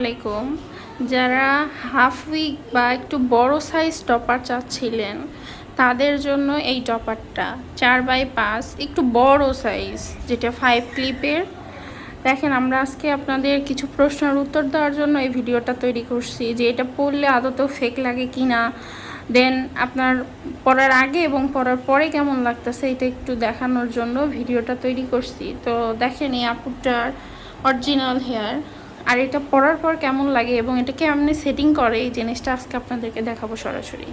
আসসালামাইকুম। যারা half week বা একটু বড় সাইজ টপার চাচ্ছিলেন তাদের জন্য এই টপারটা 4x5 একটু বড় সাইজ, যেটা 5 ক্লিপের। দেখেন, আমরা আজকে আপনাদের কিছু প্রশ্নের উত্তর দেওয়ার জন্য এই ভিডিওটা তৈরি করছি, যে এটা পরলে আদতেও ফেক লাগে কি না, দেন আপনার পরার আগে এবং পরার পরে কেমন লাগতেছে এটা একটু দেখানোর জন্য ভিডিওটা তৈরি করছি। তো দেখেন, এই আপুটার অরিজিনাল হেয়ার, আর এটা পরার পর কেমন লাগে এবং এটা কেমনে সেটিং করে এই জিনিসটা আজকে আপনাদেরকে দেখাবো সরাসরি।